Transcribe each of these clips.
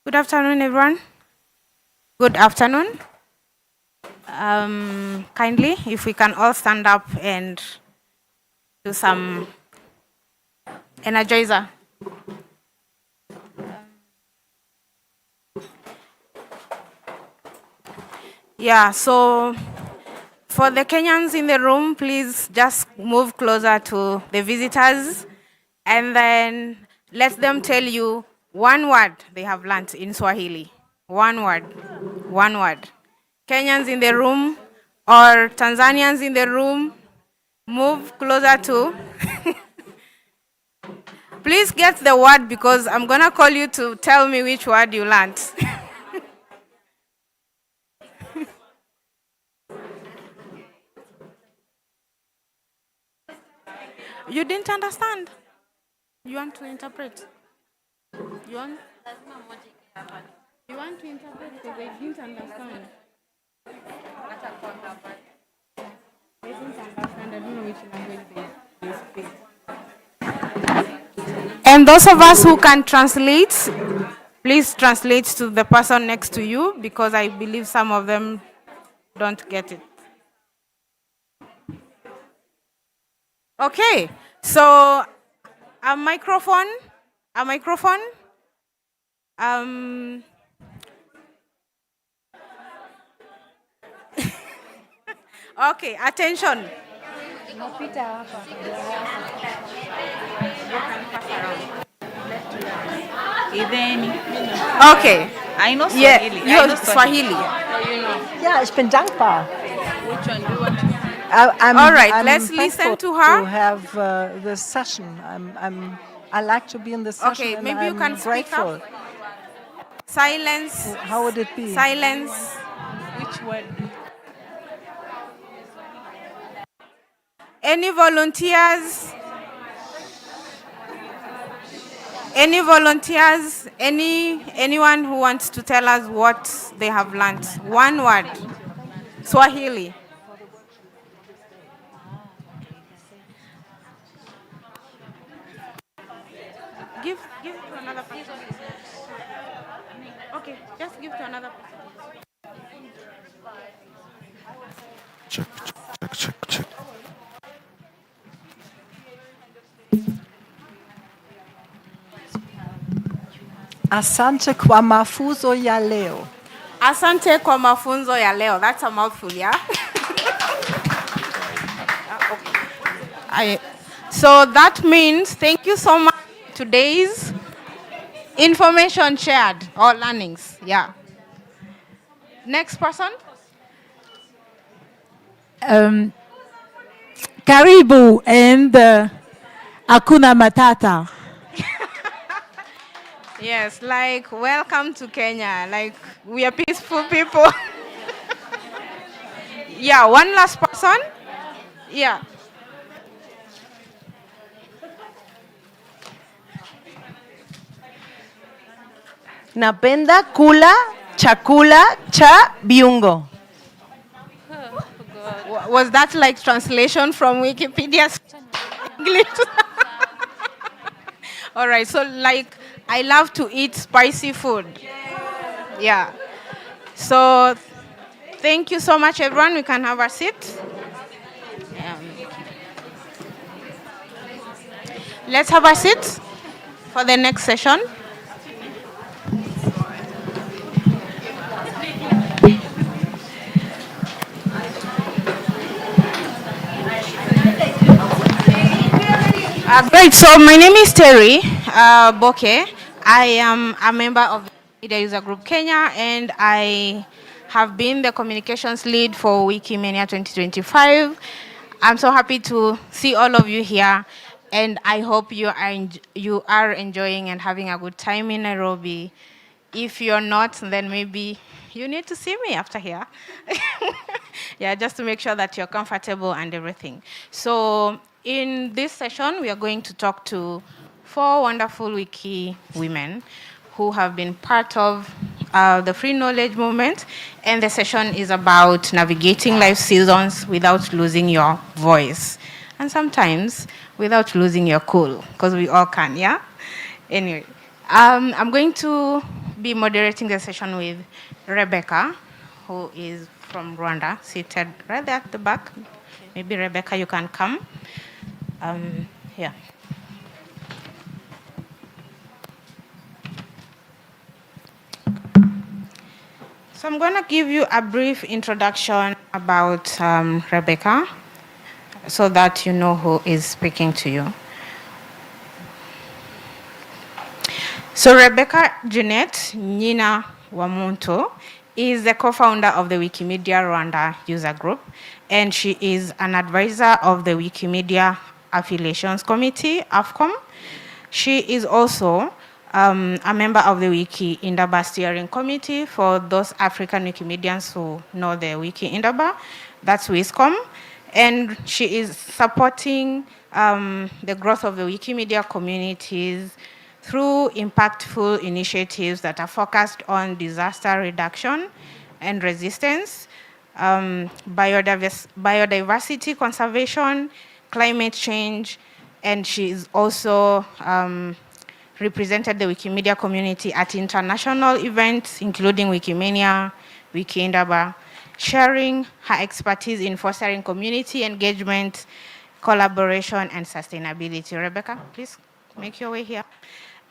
Good afternoon, everyone. Good afternoon. Kindly, if we can all stand up and do some energizer. Yeah, so for the Kenyans in the room, please just move closer to the visitors and then let them tell you one word they have learned in Swahili. One word. One word. Kenyans in the room or Tanzanians in the room, move closer to. Please get the word because I'm going to call you to tell me which word you learned. You didn't understand? You want to interpret? You want? You want to interpret because I didn't understand. I didn't understand. I don't know which language they speak. And those of us who can translate, please translate to the person next to you because I believe some of them don't get it. Okay, so a microphone. Um, okay, attention. Okay. I know Yeah, Swahili. I you know Swahili. Ja, ich bin dankbar. Which one do you want to? All right, I'm let's listen thankful to her. To have this session. I like to be in this session. Okay, and maybe you I'm can speak grateful. up. Silence. How would it be? Silence. Which word? Any volunteers? Any volunteers? Anyone who wants to tell us what they have learned? One word. Swahili. Give to another person. Okay, just give to another person. Check. Asante kwa mafunzo ya leo. Asante kwa mafunzo ya leo. That's a mouthful, yeah? So that means thank you so much for today's information shared or learnings. Yeah. Next person. Karibu and Hakuna Matata. Yes, like welcome to Kenya. Like we are peaceful people. Yeah, one last person. Yeah. Napenda kula chakula cha viungo. Was that like translation from Wikipedia English? All right, so like I love to eat spicy food. Yeah. So thank you so much, everyone. We can have a seat. Let's have a seat for the next session. Great. So my name is Terry Boke. I am a member of the Media User Group Kenya, and I have been the communications lead for Wikimania 2025. I'm so happy to see all of you here, and I hope you are enjoying and having a good time in Nairobi. If you're not, then maybe you need to see me after here. Yeah, just to make sure that you're comfortable and everything. So in this session, we are going to talk to 4 wonderful Wiki women who have been part of the free knowledge movement. And the session is about navigating life seasons without losing your voice. And sometimes without losing your cool, because we all can, yeah? Anyway, I'm going to be moderating the session with Rebecca, who is from Rwanda, seated right there at the back. Maybe Rebecca, you can come. Yeah. So I'm going to give you a brief introduction about Rebecca so that you know who is speaking to you. So Rebecca Jeanette Nina Wamuntu is the co-founder of the Wikimedia Rwanda user group, and she is an advisor of the Wikimedia Affiliations Committee, AFCOM. She is also a member of the Wiki Indaba Steering Committee. For those African Wikimedians who know the Wiki Indaba, that's WISCOM. And she is supporting the growth of the Wikimedia communities through impactful initiatives that are focused on disaster reduction and resistance, biodiversity conservation, climate change, and she is also represented the Wikimedia community at international events, including Wikimania, Wikindaba, sharing her expertise in fostering community engagement, collaboration, and sustainability. Rebecca, please make your way here.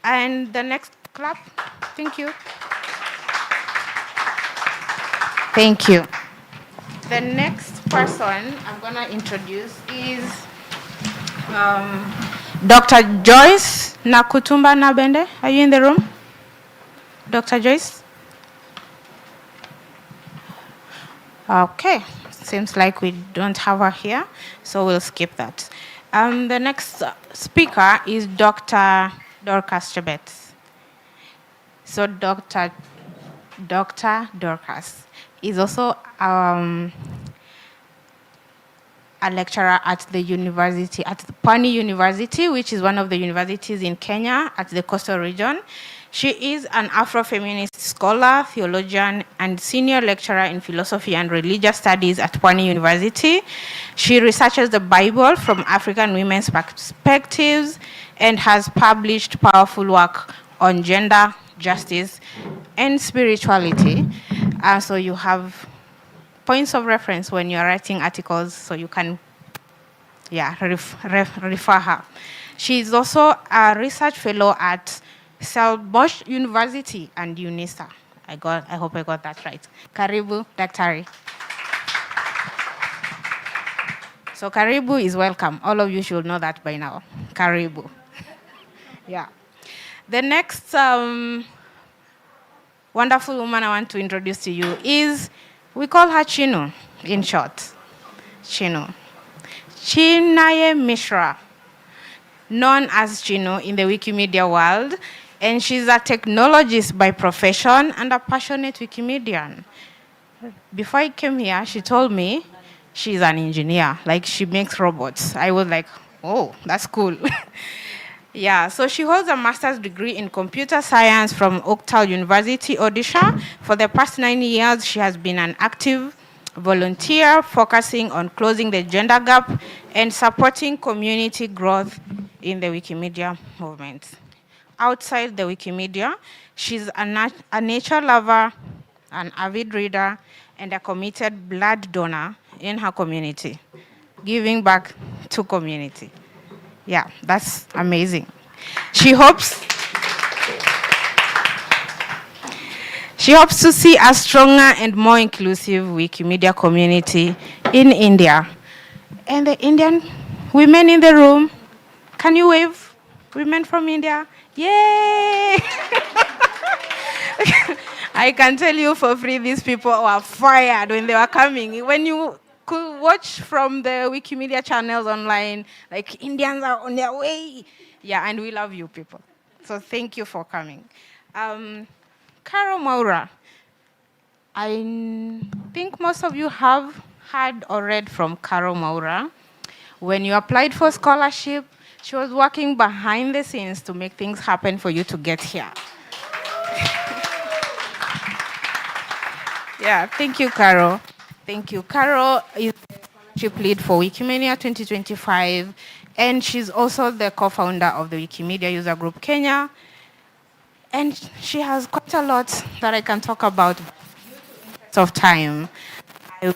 And the next clap, thank you. Thank you. The next person I'm gonna introduce is Dr. Joyce Nakutumba Nabende. Are you in the room? Dr. Joyce? Okay, seems like we don't have her here, so we'll skip that. The next speaker is Dr. Dorcas Chebet. So Dr. Dorcas is also a lecturer at the university, at the Pwani University, which is one of the universities in Kenya at the coastal region. She is an Afro-feminist scholar, theologian, and senior lecturer in philosophy and religious studies at Pwani University. She researches the Bible from African women's perspectives and has published powerful work on gender, justice, and spirituality. So you have points of reference when you're writing articles, so you can refer her. She is also a research fellow at Stellenbosch University and UNISA. I hope I got that right. Karibu, Daktari. So Karibu is welcome. All of you should know that by now. Karibu. Yeah. The next wonderful woman I want to introduce to you is, we call her Chinu, in short. Chinu. Chinaye Mishra, known as Chinu in the Wikimedia world, and she's a technologist by profession and a passionate Wikimedian. Before I came here, she told me she's an engineer, like she makes robots. I was like, oh, that's cool. Yeah, so she holds a master's degree in computer science from Oaktal University, Odisha. For the past 9 years, she has been an active volunteer focusing on closing the gender gap and supporting community growth in the Wikimedia movement. Outside the Wikimedia, she's a nature lover, an avid reader, and a committed blood donor in her community, giving back to community. Yeah, that's amazing. She hopes to see a stronger and more inclusive Wikimedia community in India. And the Indian women in the room, can you wave? Women from India? Yay! I can tell you for free, these people were fired when they were coming. When you could watch from the Wikimedia channels online, like Indians are on their way. Yeah, and we love you people. So thank you for coming. Caro Maura, I think most of you have heard or read from Caro Maura. When you applied for scholarship, she was working behind the scenes to make things happen for you to get here. Yeah, thank you, Caro. Thank you. Caro is the scholarship lead for Wikimania 2025, and she's also the co-founder of the Wikimedia User Group Kenya. And she has quite a lot that I can talk about. Of time, I will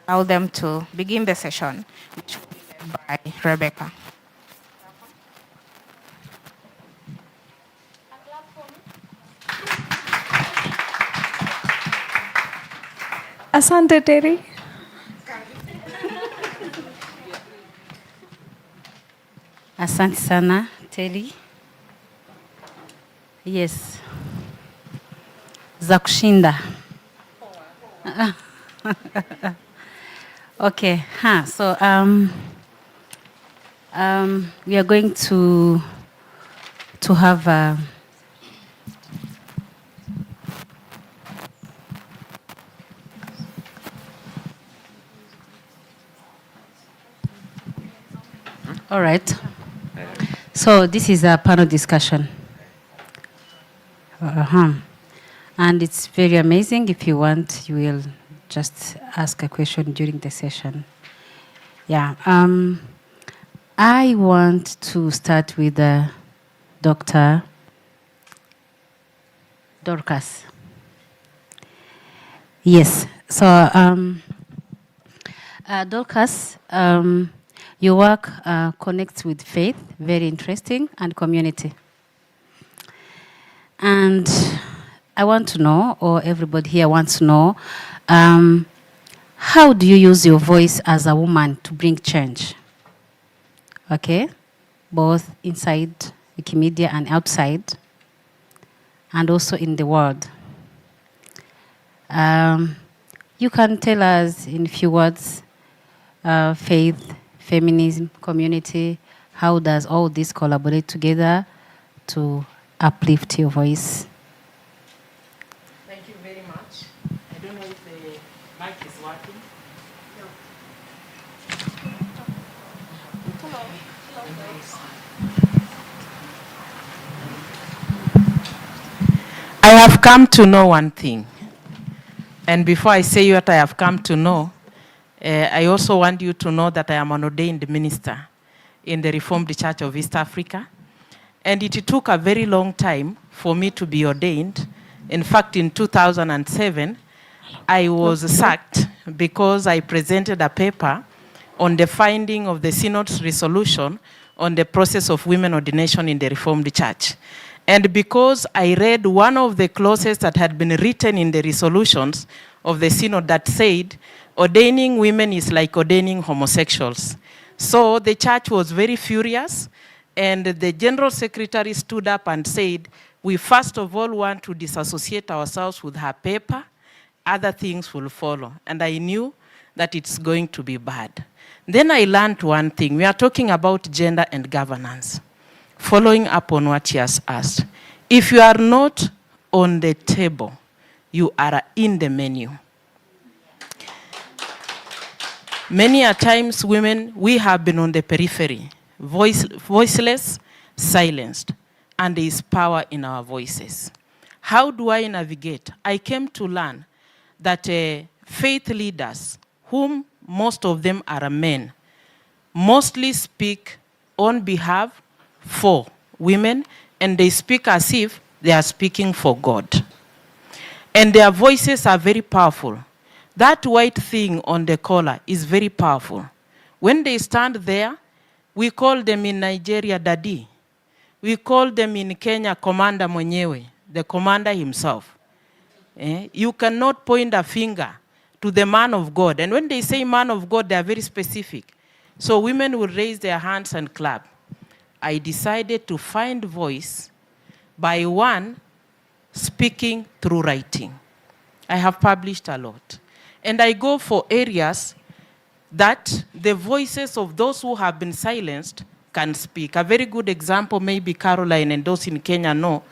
allow them to begin the session, which will be led by Rebecca. Asante, Terry. Asante sana, Terry. Yes. Za kushinda. Okay. So we are going to have a all right. So this is a panel discussion. And it's very amazing. If you want, you will just ask a question during the session. Yeah. I want to start with Dr. Dorcas. Yes. So, Dorcas, your work connects with faith, very interesting, and community. And I want to know, or everybody here wants to know, how do you use your voice as a woman to bring change? Okay? Both inside Wikimedia and outside, and also in the world. You can tell us in a few words, faith, feminism, community, how does all this collaborate together to uplift your voice? Thank you very much. I don't know if the mic is working. I have come to know one thing. And before I say what I have come to know, I also want you to know that I am an ordained minister in the Reformed Church of East Africa. And it took a very long time for me to be ordained. In fact, in 2007, I was sacked because I presented a paper on the finding of the Synod's resolution on the process of women ordination in the Reformed Church. And because I read one of the clauses that had been written in the resolutions of the Synod that said, ordaining women is like ordaining homosexuals. So the church was very furious, and the General Secretary stood up and said, we first of all want to disassociate ourselves with her paper, other things will follow. And I knew that it's going to be bad. Then I learned one thing. We are talking about gender and governance. Following up on what she has asked. If you are not on the table, you are in the menu. Many a times women, we have been on the periphery, voiceless, silenced, and there is power in our voices. How do I navigate? I came to learn that faith leaders, whom most of them are men, mostly speak on behalf for women, and they speak as if they are speaking for God. And their voices are very powerful. That white thing on the collar is very powerful. When they stand there, we call them in Nigeria Daddy. We call them in Kenya Commander Mwenyewe, the commander himself. You cannot point a finger to the man of God. And when they say man of God, they are very specific. So women will raise their hands and clap. I decided to find voice by one speaking through writing. I have published a lot. And I go for areas that the voices of those who have been silenced can speak. A very good example, maybe Caroline and those in Kenya know,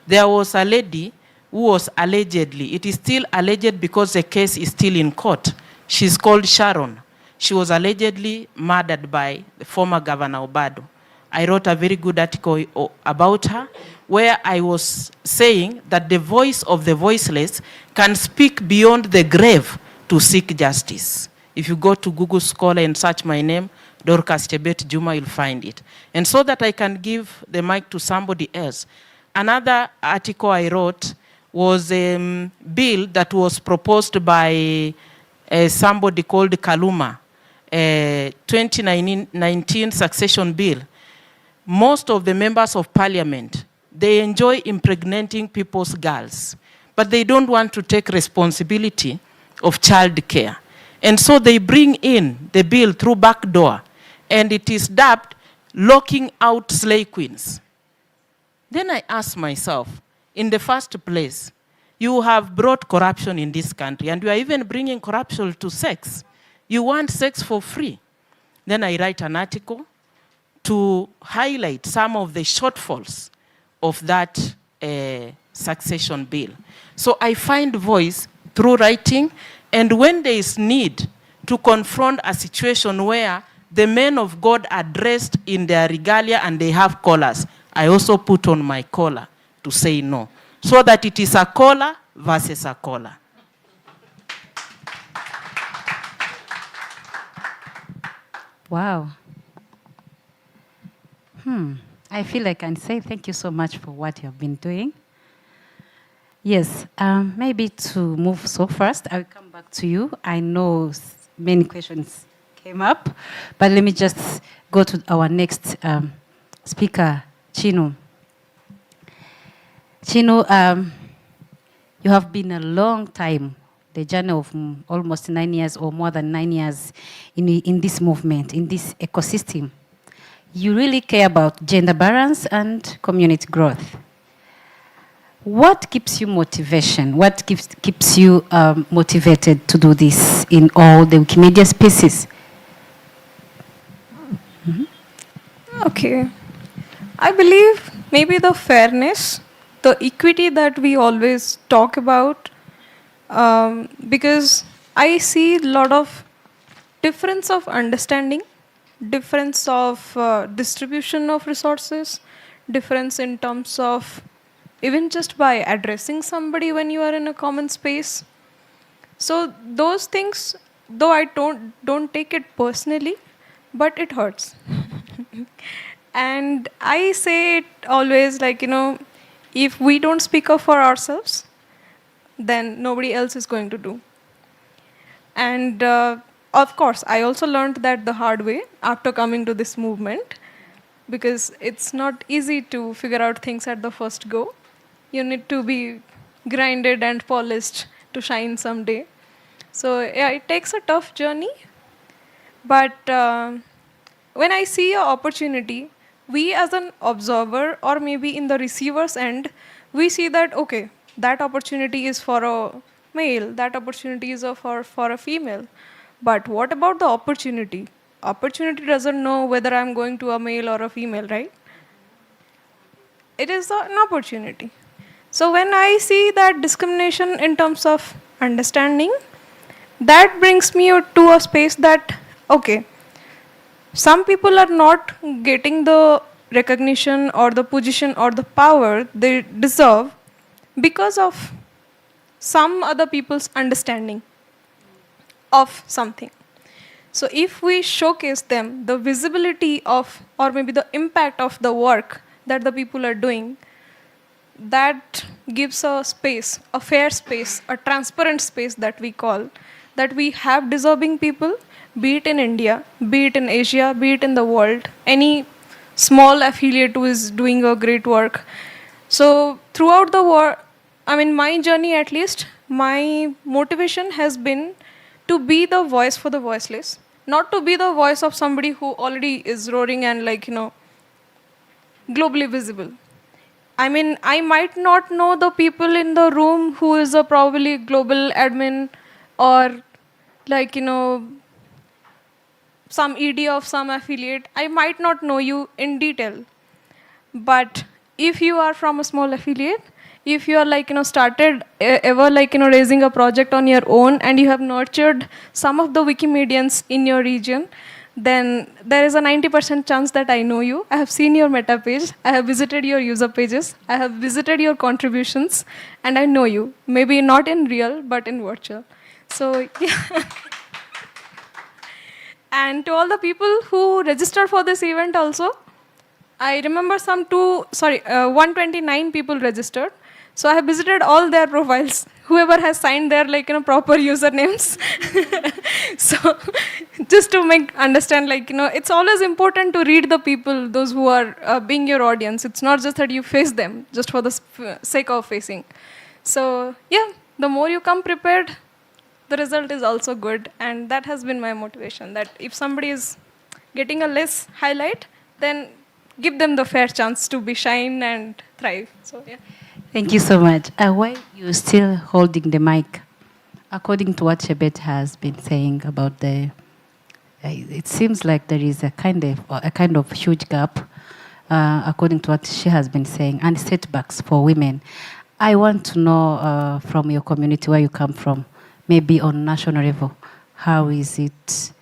there was a lady who was allegedly, it is still alleged because the case is still in court. She's called Sharon. She was allegedly murdered by the former Governor Obado. I wrote a very good article about her where I was saying that the voice of the voiceless can speak beyond the grave to seek justice. If you go to Google Scholar and search my name, Dorcas Chebet Juma, you'll find it. And so that I can give the mic to somebody else, Another article I wrote was a bill that was proposed by somebody called Kaluma, 2019 succession bill. Most of the members of parliament, they enjoy impregnating people's girls, but they don't want to take responsibility of child care. And so they bring in the bill through back door, and it is dubbed locking out slave queens. Then I ask myself, in the first place, you have brought corruption in this country, and you are even bringing corruption to sex. You want sex for free. Then I write an article to highlight some of the shortfalls of that succession bill. So I find voice through writing, and when there is need to confront a situation where the men of God are dressed in their regalia and they have collars, I also put on my collar to say no, so that it is a collar versus a collar. Wow. I feel I can say thank you so much for what you have been doing. Yes, maybe to move so fast, I'll come back to you. I know many questions came up, but let me just go to our next speaker, Chino. Chino, you have been a long time, the journey of almost 9 years or more than 9 years in this movement, in this ecosystem. You really care about gender balance and community growth. What keeps you motivation? What keeps you motivated to do this in all the Wikimedia spaces? Okay. I believe maybe the fairness, the equity that we always talk about, because I see a lot of difference of understanding, difference of distribution of resources, difference in terms of even just by addressing somebody when you are in a common space. So those things, though I don't take it personally, but it hurts. And I say it always like, if we don't speak up for ourselves, then nobody else is going to do. And of course, I also learned that the hard way after coming to this movement, because it's not easy to figure out things at the first go. You need to be grinded and polished to shine someday. So yeah, it takes a tough journey. But when I see an opportunity, we as an observer or maybe in the receiver's end, we see that, okay, that opportunity is for a male, that opportunity is for a female. But what about the opportunity? Opportunity doesn't know whether I'm going to a male or a female, right? It is an opportunity. So when I see that discrimination in terms of understanding, that brings me to a space that, okay, some people are not getting the recognition or the position or the power they deserve because of some other people's understanding of something. So if we showcase them the visibility of, or maybe the impact of the work that the people are doing, that gives a space, a fair space, a transparent space that we call, that we have deserving people, be it in India, be it in Asia, be it in the world, any small affiliate who is doing a great work. So throughout the war, my journey at least, my motivation has been to be the voice for the voiceless, not to be the voice of somebody who already is roaring and globally visible. I might not know the people in the room who is a probably global admin or some ED of some affiliate. I might not know you in detail. But if you are from a small affiliate, if you are started ever raising a project on your own and you have nurtured some of the Wikimedians in your region, then there is a 90% chance that I know you. I have seen your meta page. I have visited your user pages. I have visited your contributions, and I know you. Maybe not in real, but in virtual. So, yeah. And to all the people who registered for this event also, I remember 129 people registered. So I have visited all their profiles. Whoever has signed their proper usernames. So just to make understand, it's always important to read the people, those who are being your audience. It's not just that you face them just for the sake of facing. So yeah, the more you come prepared, the result is also good. And that has been my motivation, that if somebody is getting a less highlight, then give them the fair chance to be shine and thrive. So yeah. Thank you so much. Why you still holding the mic? According to what Chebet has been saying about it seems like there is a kind of huge gap, according to what she has been saying, and setbacks for women. I want to know from your community where you come from, maybe on national level, how is it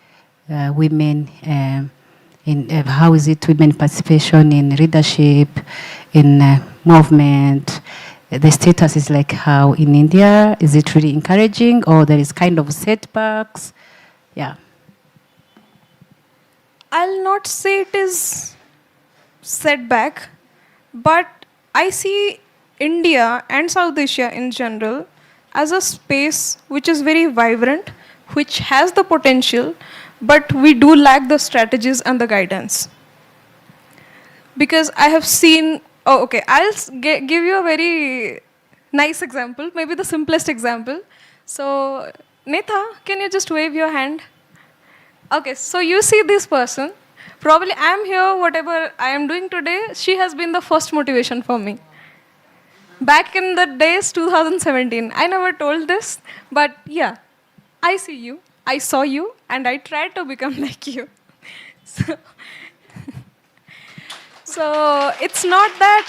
women how is it women participation in leadership, in movement? The status is like how in India? Is it really encouraging, or there is kind of setbacks? Yeah. I'll not say it is setback, but I see India and South Asia in general as a space which is very vibrant, which has the potential, but we do lack the strategies and the guidance. Because I have seen, I'll give you a very nice example, maybe the simplest example. So, Netha, can you just wave your hand? Okay, so you see this person. Probably I am here, whatever I am doing today, she has been the first motivation for me. Back in the days 2017, I never told this, but yeah, I see you, I saw you, and I tried to become like you. So it's not that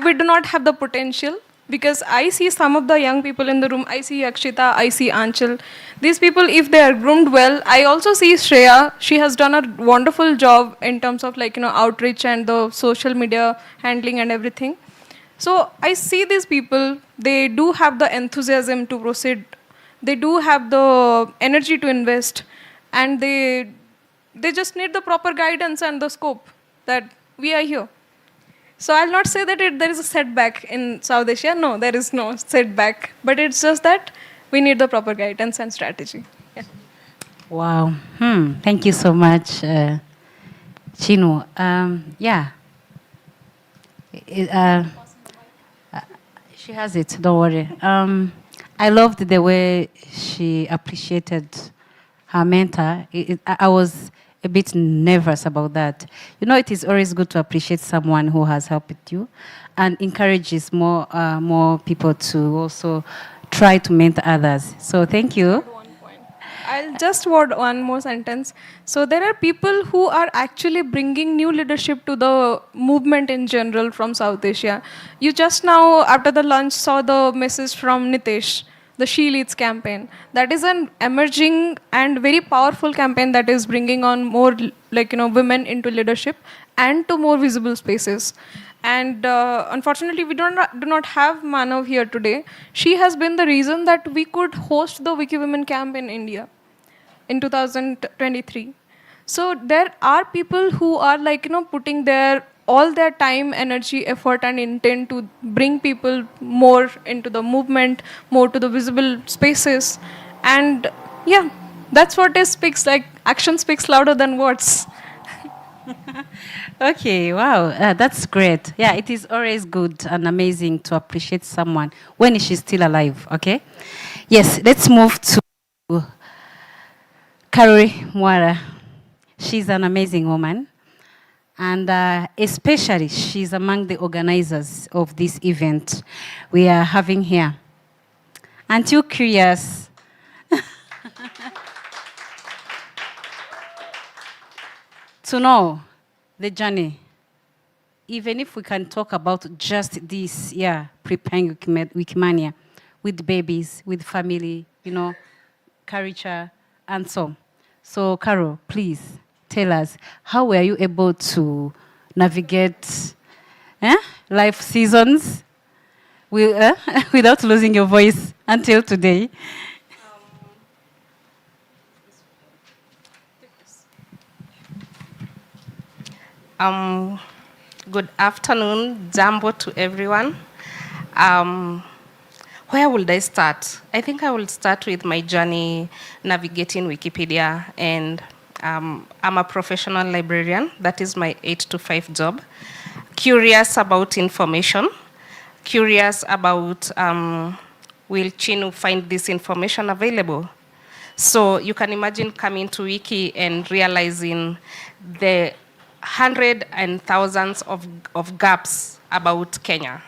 we do not have the potential, because I see some of the young people in the room. I see Akshita, I see Anchal. These people, if they are groomed well, I also see Shreya. She has done a wonderful job in terms of outreach and the social media handling and everything. So I see these people, they do have the enthusiasm to proceed. They do have the energy to invest, and they just need the proper guidance and the scope that we are here. So I'll not say that there is a setback in South Asia. No, there is no setback. But it's just that we need the proper guidance and strategy. Yeah. Wow. Thank you so much, Chino. Yeah. She has it, don't worry. I loved the way she appreciated her mentor. I was a bit nervous about that. You know, it is always good to appreciate someone who has helped you and encourages more people to also try to mentor others. So thank you. I'll just word one more sentence. So there are people who are actually bringing new leadership to the movement in general from South Asia. You just now, after the lunch, saw the message from Nitesh, the She Leads campaign. That is an emerging and very powerful campaign that is bringing on more women into leadership and to more visible spaces. And unfortunately, we do not have Manav here today. She has been the reason that we could host the WikiWomen camp in India in 2023. So there are people who are putting all their time, energy, effort, and intent to bring people more into the movement, more to the visible spaces. And yeah, that's what it speaks like. Action speaks louder than words. Okay, wow, that's great. Yeah, it is always good and amazing to appreciate someone when she's still alive, okay? Yes, let's move to Karori Mwara. She's an amazing woman, and especially she's among the organizers of this event we are having here. Aren't you curious? To know the journey, even if we can talk about just this, preparing Wikimania with babies, with family, culture, and so. So, Carol, please tell us, how were you able to navigate life seasons without losing your voice until today? Good afternoon, jambo to everyone. Where would I start? I think I will start with my journey navigating Wikipedia, and I'm a professional librarian. That is my 8 to 5 job. Curious about information, curious about will Chinu find this information available? So you can imagine coming to Wiki and realizing the hundreds and thousands of gaps about Kenya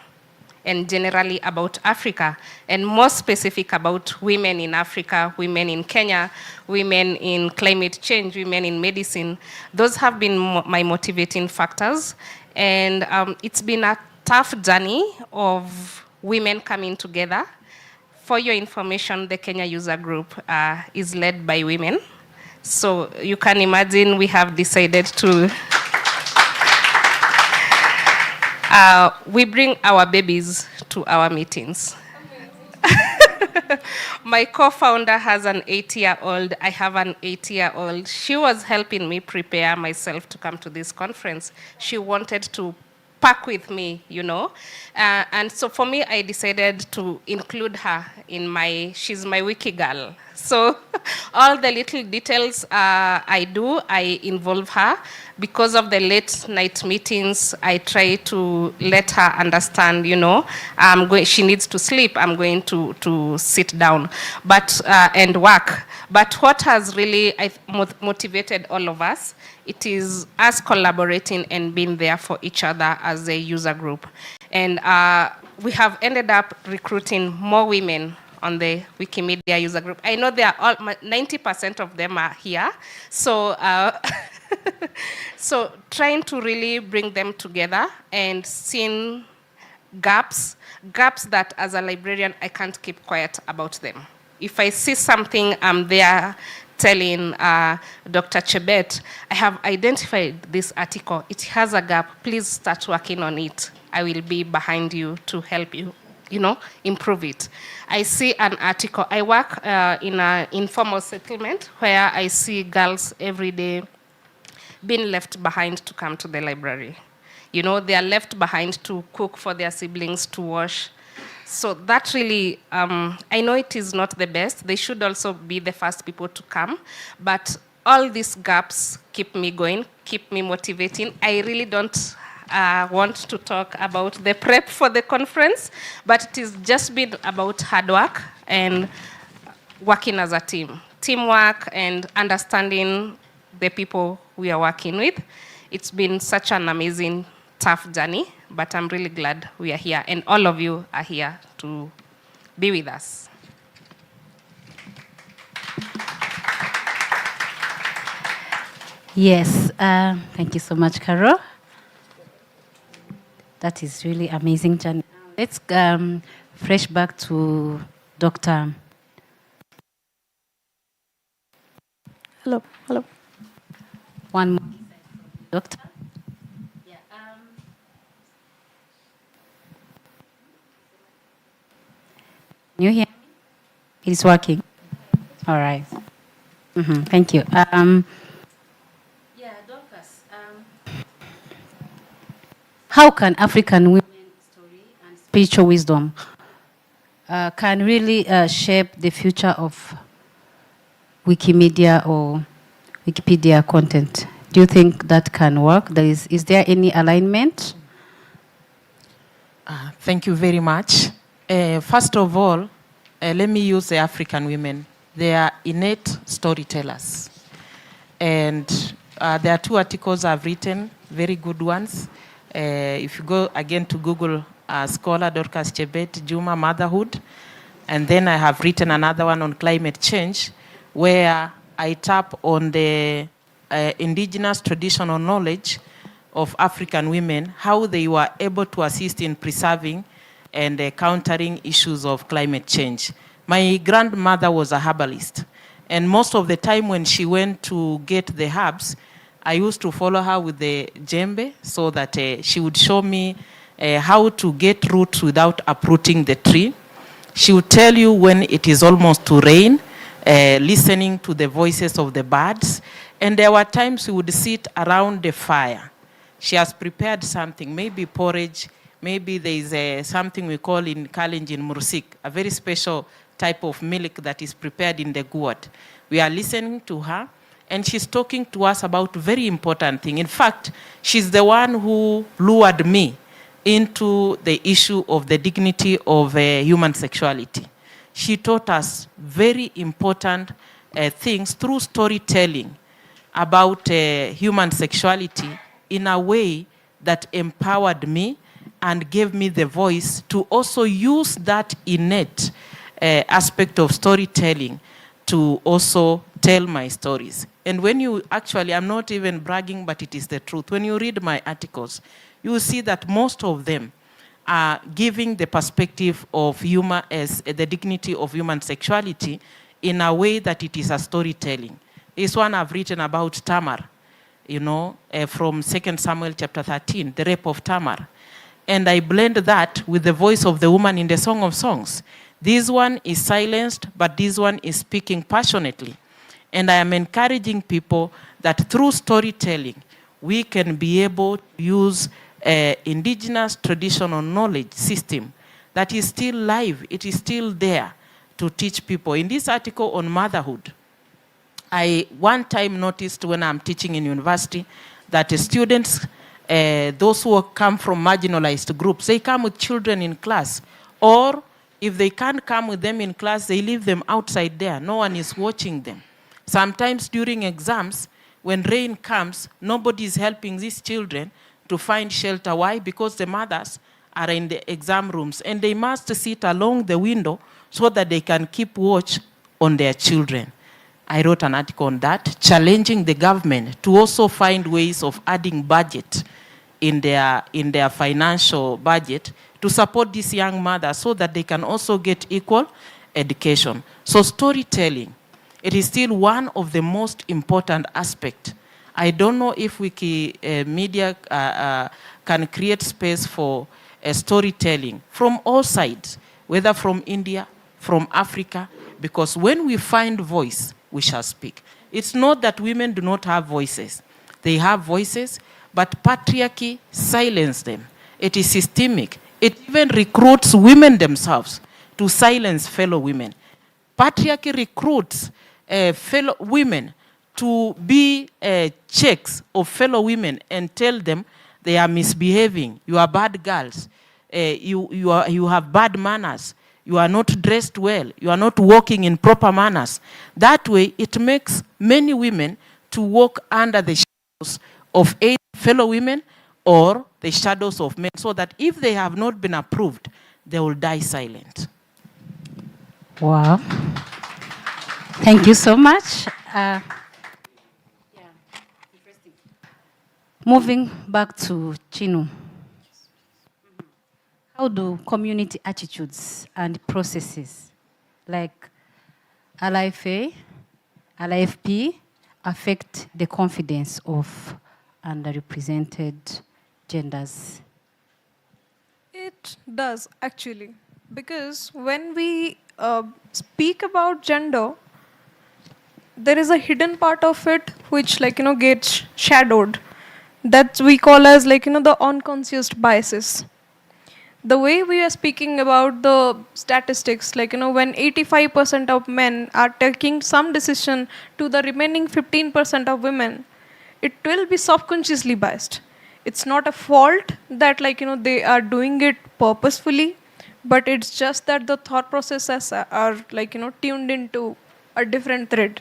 and generally about Africa, and more specific about women in Africa, women in Kenya, women in climate change, women in medicine. Those have been my motivating factors. And it's been a tough journey of women coming together. For your information, the Kenya user group is led by women. So you can imagine we have decided to we bring our babies to our meetings. My co-founder has an 8-year-old. I have an 8-year-old. She was helping me prepare myself to come to this conference. She wanted to pack with me, you know. And so for me, I decided to include her in she's my wiki girl. So all the little details I do, I involve her. Because of the late night meetings, I try to let her understand, you know, she needs to sleep, I'm going to sit down and work. But what has really motivated all of us, it is us collaborating and being there for each other as a user group. And we have ended up recruiting more women on the Wikimedia user group. I know 90% of them are here. So, so trying to really bring them together and seeing gaps that as a librarian, I can't keep quiet about them. If I see something, I'm there telling Dr. Chebet, I have identified this article. It has a gap. Please start working on it. I will be behind you to help you, you know, improve it. I see an article. I work in an informal settlement where I see girls every day being left behind to come to the library. You know, they are left behind to cook for their siblings, to wash. So that really, I know it is not the best. They should also be the first people to come. But all these gaps keep me going, keep me motivating. I really don't want to talk about the prep for the conference, but it has just been about hard work and working as a team. Teamwork and understanding the people we are working with. It's been such an amazing, tough journey, but I'm really glad we are here, and all of you are here to be with us. Yes, thank you so much, Carol. That is really amazing journey. Let's fresh back to Dr. Hello. One more, Doctor. Yeah. You hear me? It's working. All right. Thank you. Yeah, Dorcas. How can African women's story and spiritual wisdom can really shape the future of Wikimedia or Wikipedia content? Do you think that can work? Is there any alignment? Thank you very much. First of all, let me use the African women. They are innate storytellers. And there are 2 articles I've written, very good ones. If you go again to Google, scholar Dorcas Chebet, Juma, motherhood. And then I have written another one on climate change, where I tap on the indigenous traditional knowledge of African women, how they were able to assist in preserving and countering issues of climate change. My grandmother was a herbalist, and most of the time when she went to get the herbs, I used to follow her with the djembe so that she would show me how to get roots without uprooting the tree. She would tell you when it is almost to rain, listening to the voices of the birds. And there were times we would sit around the fire She has prepared something, maybe porridge, maybe there is something we call in Kalenjin mursik, a very special type of milk that is prepared in the gourd. We are listening to her, and she's talking to us about very important thing. In fact, she's the one who lured me into the issue of the dignity of human sexuality. She taught us very important things through storytelling about human sexuality in a way that empowered me and gave me the voice to also use that innate aspect of storytelling to also tell my stories. And when you actually, I'm not even bragging, but it is the truth. When you read my articles, you will see that most of them are giving the perspective of human as the dignity of human sexuality in a way that it is a storytelling. This one I've written about Tamar, you know, from 2 Samuel chapter 13, the rape of Tamar. And I blend that with the voice of the woman in the Song of Songs. This one is silenced, but this one is speaking passionately. And I am encouraging people that through storytelling, we can be able to use indigenous traditional knowledge system that is still live, it is still there to teach people. In this article on motherhood, I one time noticed when I'm teaching in university that the students, those who come from marginalized groups, they come with children in class, or if they can't come with them in class, they leave them outside there. No one is watching them. Sometimes during exams, when rain comes, nobody is helping these children to find shelter. Why? Because the mothers are in the exam rooms and they must sit along the window so that they can keep watch on their children. I wrote an article on that, challenging the government to also find ways of adding budget in their financial budget to support these young mothers so that they can also get equal education. So storytelling, it is still one of the most important aspects. I don't know if Wikimedia can create space for storytelling from all sides, whether from India, from Africa, because when we find voice, we shall speak. It's not that women do not have voices. They have voices, but patriarchy silences them. It is systemic. It even recruits women themselves to silence fellow women. Patriarchy recruits fellow women to be checks of fellow women and tell them they are misbehaving, you are bad girls, you have bad manners, you are not dressed well, you are not walking in proper manners. That way, it makes many women to walk under the shadows of either fellow women or the shadows of men, so that if they have not been approved, they will die silent. Wow. Thank you so much. Moving back to Chinu. How do community attitudes and processes like LIFA, LIFP affect the confidence of underrepresented genders? It does, actually, because when we speak about gender, there is a hidden part of it which, gets shadowed. That we call as, the unconscious biases. The way we are speaking about the statistics, when 85% of men are taking some decision to the remaining 15% of women, it will be subconsciously biased. It's not a fault that they are doing it purposefully, but it's just that the thought processes are tuned into a different thread,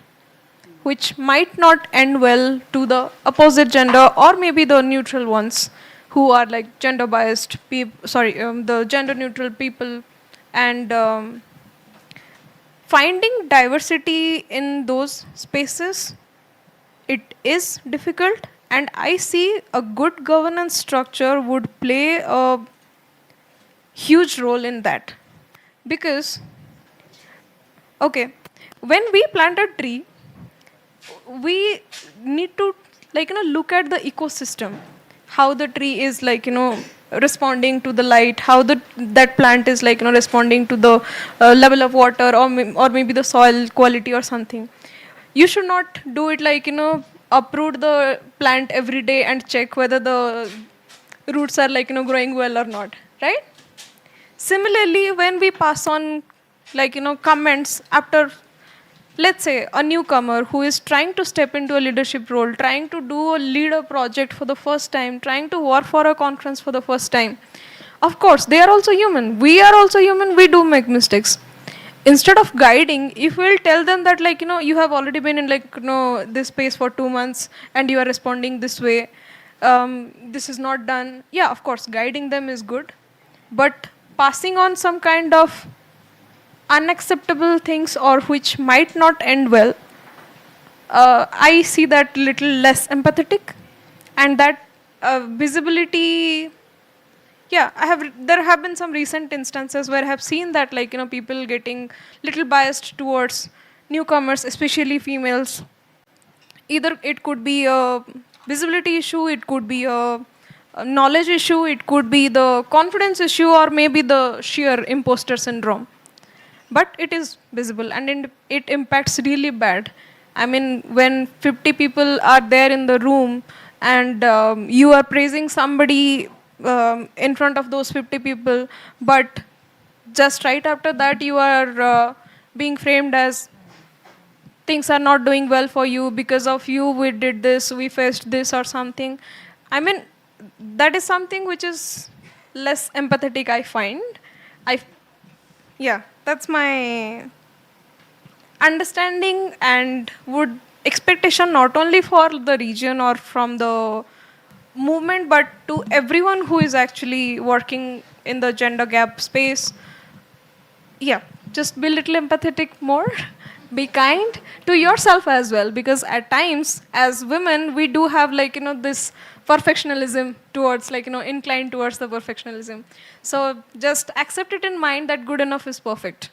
which might not end well to the opposite gender or maybe the neutral ones who are gender biased people, the gender neutral people. And finding diversity in those spaces, it is difficult, and I see a good governance structure would play a huge role in that. Because, okay, when we plant a tree, we need to look at the ecosystem, how the tree is responding to the light, how that plant is responding to the level of water or maybe the soil quality or something. You should not do it uproot the plant every day and check whether the roots are like, growing well or not, right? Similarly, when we pass on like, comments after, let's say, a newcomer who is trying to step into a leadership role, trying to do a leader project for the first time, trying to work for a conference for the first time, of course, they are also human. We are also human. We do make mistakes. Instead of guiding, if we'll tell them that, like, you have already been in, like, this space for 2 months and you are responding this way, this is not done. Yeah, of course, guiding them is good. But passing on some kind of unacceptable things or which might not end well, I see that little less empathetic. And that visibility, yeah, there have been some recent instances where I have seen that, like, people getting little biased towards newcomers, especially females. Either it could be a visibility issue, it could be a knowledge issue, it could be the confidence issue, or maybe the sheer imposter syndrome. But it is visible and it impacts really bad. I mean, when 50 people are there in the room and you are praising somebody in front of those 50 people, but just right after that you are being framed as things are not doing well for you, because of you we did this, we faced this or something. I mean, that is something which is less empathetic, I find. Yeah, that's my understanding and would expectation not only for the region or from the movement, but to everyone who is actually working in the gender gap space. Yeah, just be a little empathetic more. Be kind to yourself as well, because at times as women we do have, like, this perfectionism towards, like, inclined towards the perfectionism. So just accept it in mind that good enough is perfect.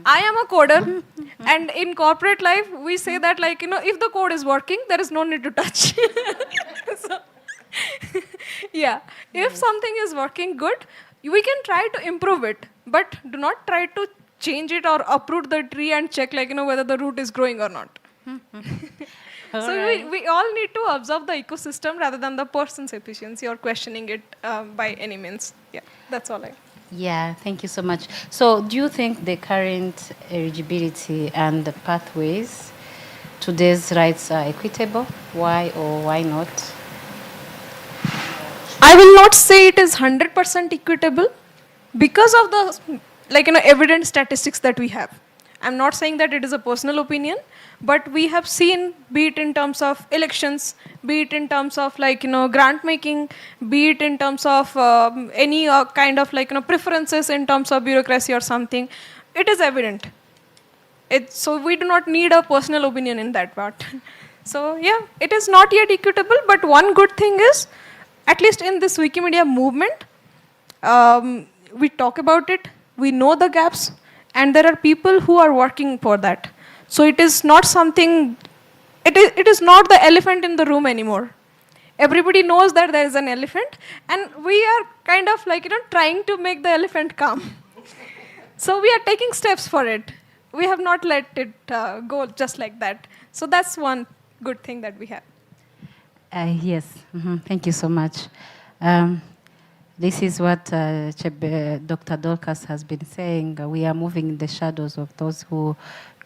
I am a coder and in corporate life we say that, like, if the code is working, there is no need to touch. So, yeah, if something is working good, we can try to improve it, but do not try to change it or uproot the tree and check, like, whether the root is growing or not. So we all need to observe the ecosystem rather than the person's efficiency or questioning it by any means. Yeah, that's all I. Yeah, thank you so much. So do you think the current eligibility and the pathways to these rights are equitable? Why or why not? I will not say it is 100% equitable because of the, like, evident statistics that we have. I'm not saying that it is a personal opinion, but we have seen, be it in terms of elections, be it in terms of, like, grant making, be it in terms of any kind of, like, preferences in terms of bureaucracy or something, it is evident. So we do not need a personal opinion in that part. So yeah, it is not yet equitable, but one good thing is, at least in this Wikimedia movement, we talk about it, we know the gaps, and there are people who are working for that. So it is not something, it is not the elephant in the room anymore. Everybody knows that there is an elephant, and we are kind of, like, trying to make the elephant come. So we are taking steps for it. We have not let it go just like that. So that's one good thing that we have. Yes, thank you so much. This is what Dr. Dorcas has been saying. We are moving in the shadows of those who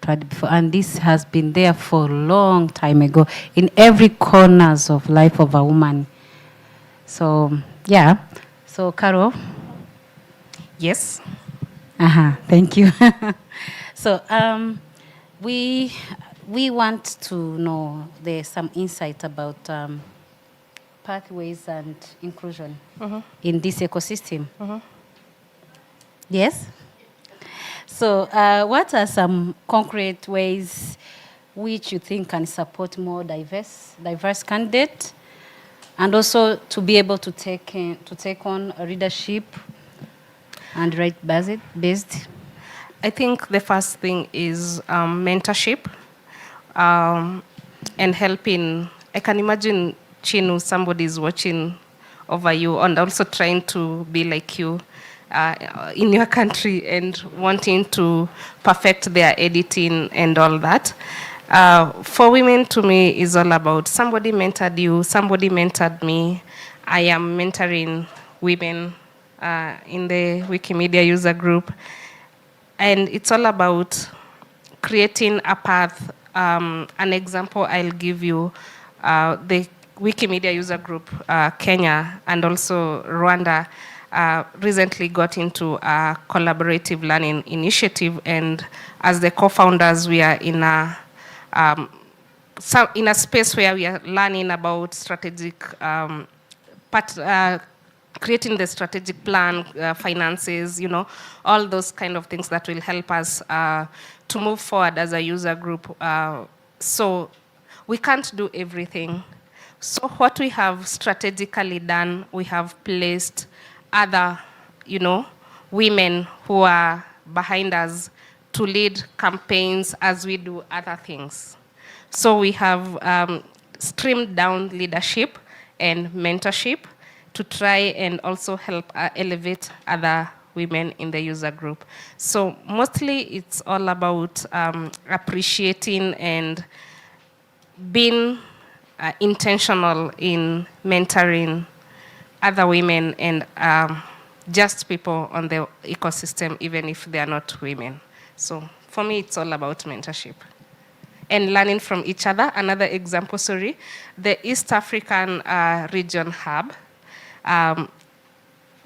tried before, and this has been there for a long time ago in every corners of life of a woman. So yeah. So Carol. Yes. Thank you. So we want to know some insight about pathways and inclusion in this ecosystem. Yes? So what are some concrete ways which you think can support more diverse candidates, and also to be able to take on a leadership and right-based? I think the first thing is mentorship and helping. I can imagine, Chinu, somebody is watching over you and also trying to be like you in your country and wanting to perfect their editing and all that. For women, to me, is all about somebody mentored you, somebody mentored me. I am mentoring women in the Wikimedia user group. And it's all about creating a path. An example I'll give you, the Wikimedia user group, Kenya and also Rwanda, recently got into a collaborative learning initiative, and as the co-founders, we are in a space where we are learning about strategic creating the strategic plan, finances, you know, all those kind of things that will help us to move forward as a user group. So we can't do everything. So what we have strategically done, we have placed other, you know, women who are behind us to lead campaigns as we do other things. So we have streamed down leadership and mentorship to try and also help elevate other women in the user group. So mostly it's all about appreciating and being intentional in mentoring other women and just people on the ecosystem, even if they are not women. So for me, it's all about mentorship and learning from each other. Another example, the East African region hub,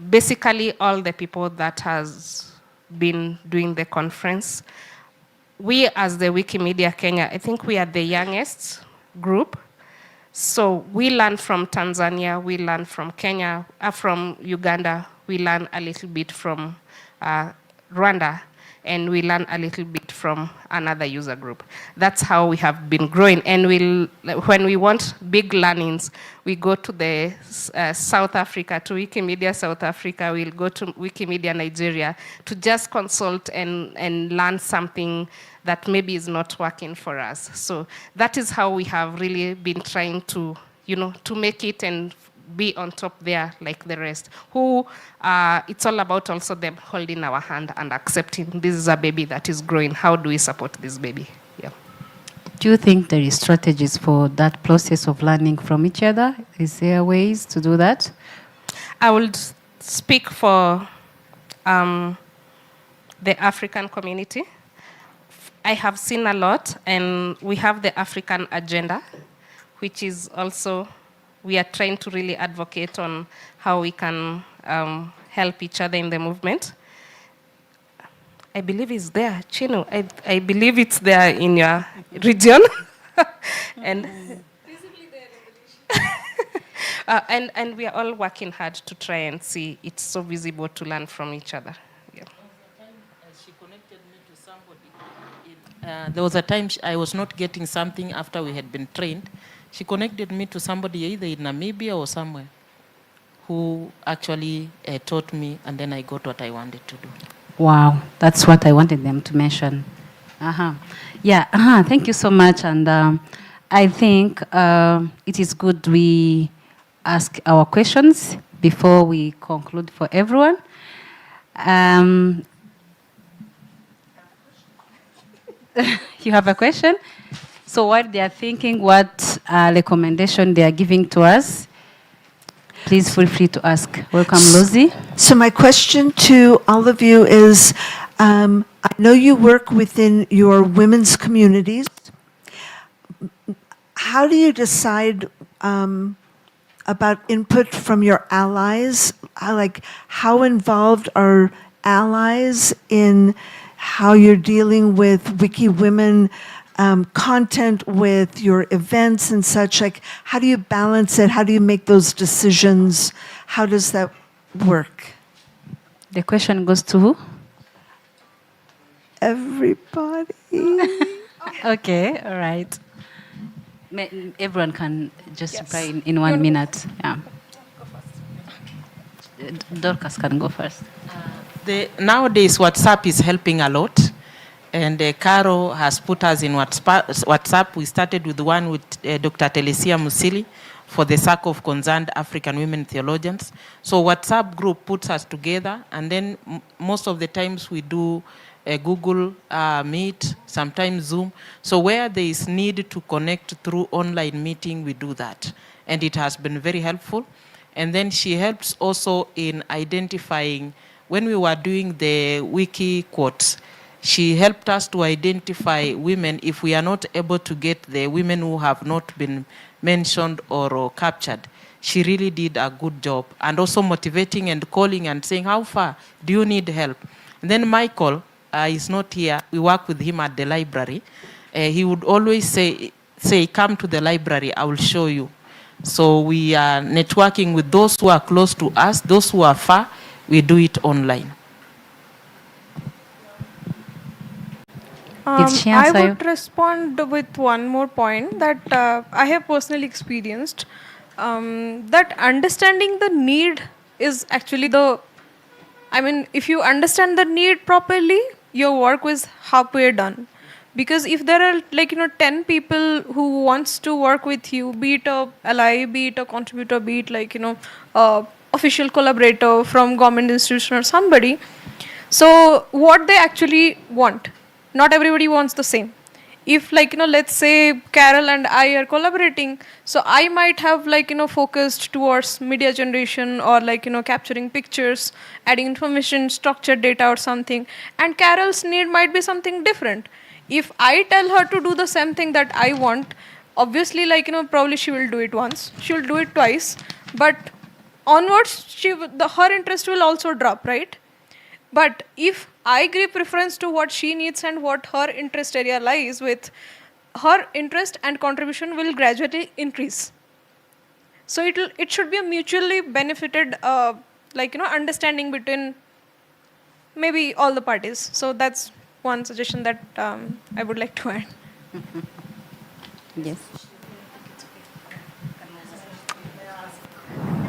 basically all the people that has been doing the conference, we as the Wikimedia Kenya, I think we are the youngest group. So we learn from Tanzania, we learn from Kenya, from Uganda, we learn a little bit from Rwanda, and we learn a little bit from another user group. That's how we have been growing. And when we want big learnings, we go to the South Africa, to Wikimedia South Africa, we'll go to Wikimedia Nigeria to just consult and learn something that maybe is not working for us. So that is how we have really been trying to, you know, to make it and be on top there like the rest. It's all about also them holding our hand and accepting this is a baby that is growing. How do we support this baby? Yeah. Do you think there is strategies for that process of learning from each other? Is there ways to do that? I would speak for the African community. I have seen a lot, and we have the African agenda, which is also, we are trying to really advocate on how we can help each other in the movement. I believe it's there. Chino, I believe it's there in your region. and, and we are all working hard to try and see it's so visible to learn from each other. There was a time I was not getting something after we had been trained. She connected me to somebody either in Namibia or somewhere who actually taught me, and then I got what I wanted to do. Wow, that's what I wanted them to mention. Yeah, thank you so much. And I think it is good we ask our questions before we conclude for everyone. You have a question? So while they are thinking what recommendation they are giving to us, please feel free to ask. Welcome, Lucy. So my question to all of you is, I know you work within your women's communities. How do you decide about input from your allies? How involved are allies in how you're dealing with WikiWomen content, with your events and such? How do you balance it? How do you make those decisions? How does that work? The question goes to who? Everybody. Okay, all right. Everyone can just reply in 1 minute. Yeah. Dorcas can go first. Nowadays, WhatsApp is helping a lot. And Caro has put us in WhatsApp. We started with one with Dr. Telesia Musili for the Circle of Concerned African Women Theologians. So WhatsApp group puts us together, and then most of the times we do Google Meet, sometimes Zoom. So where there is need to connect through online meeting, we do that. And it has been very helpful. And then she helps also in identifying, when we were doing the wiki quotes, she helped us to identify women if we are not able to get the women who have not been mentioned or captured. She really did a good job, and also motivating and calling and saying, how far do you need help? And then Michael is not here. We work with him at the library. He would always say, come to the library, I will show you. So we are networking with those who are close to us, those who are far, we do it online. I would respond with one more point that I have personally experienced. That understanding the need is actually if you understand the need properly, your work was halfway done. Because if there are 10 people who wants to work with you, be it a ally, be it a contributor, be it official collaborator from government institution or somebody, so what they actually want, not everybody wants the same. If let's say Carol and I are collaborating, so I might have focused towards media generation or capturing pictures, adding information, structured data or something, and Carol's need might be something different. If I tell her to do the same thing that I want, obviously probably she will do it once, she will do it twice, but onwards her interest will also drop, right? But if I give preference to what she needs and what her interest area lies with, her interest and contribution will gradually increase. So it should be a mutually benefited understanding between maybe all the parties. So that's one suggestion that I would like to add. Yes.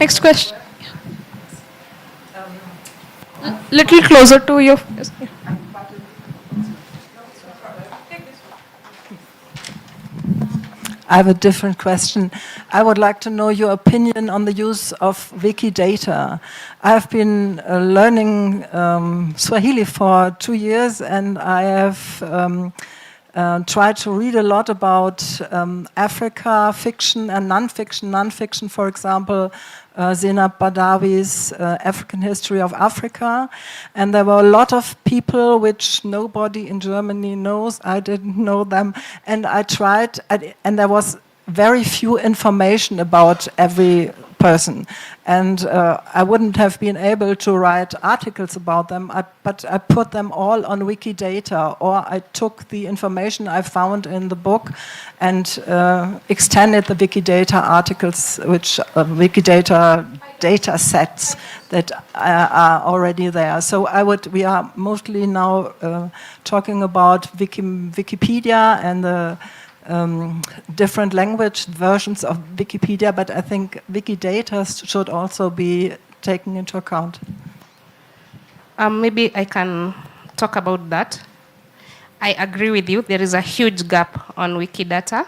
Next question. Little closer to your. I have a different question. I would like to know your opinion on the use of Wikidata. I have been learning Swahili for 2 years, and I have tried to read a lot about Africa, fiction and non-fiction. Non-fiction, for example, Zainab Badawi's African History of Africa. And there were a lot of people which nobody in Germany knows. I didn't know them. And I tried, and there was very few information about every person. And I wouldn't have been able to write articles about them, but I put them all on Wikidata, or I took the information I found in the book and extended the Wikidata articles, which Wikidata data sets that are already there. So we are mostly now talking about Wikipedia and the different language versions of Wikipedia, but I think Wikidata should also be taken into account. Maybe I can talk about that. I agree with you. There is a huge gap on Wikidata.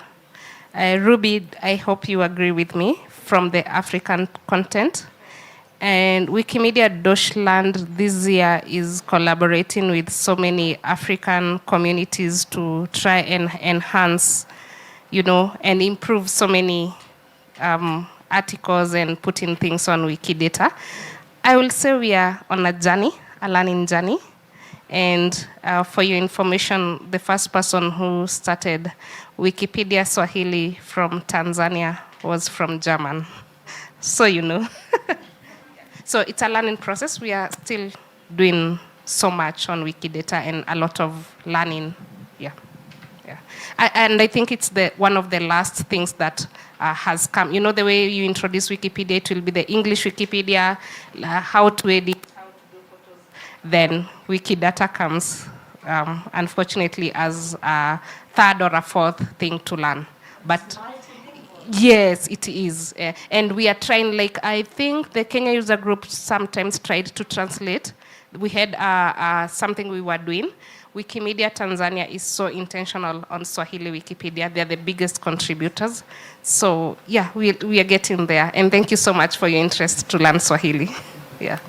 Ruby, I hope you agree with me, from the African content. And Wikimedia Deutschland this year is collaborating with so many African communities to try and enhance, and improve so many articles and putting things on Wikidata. I will say we are on a journey, a learning journey. And for your information, the first person who started Wikipedia Swahili from Tanzania was from German. So So it's a learning process. We are still doing so much on Wikidata and a lot of learning. Yeah. And I think it's one of the last things that has come. The way you introduce Wikipedia, it will be the English Wikipedia, how to edit, how to do photos. Then Wikidata comes, unfortunately, as a third or a fourth thing to learn. But yes, it is. And we are trying, I think the Kenya user group sometimes tried to translate. We had something we were doing. Wikimedia Tanzania is so intentional on Swahili Wikipedia. They're the biggest contributors. So, yeah, we are getting there. And thank you so much for your interest to learn Swahili. Yeah.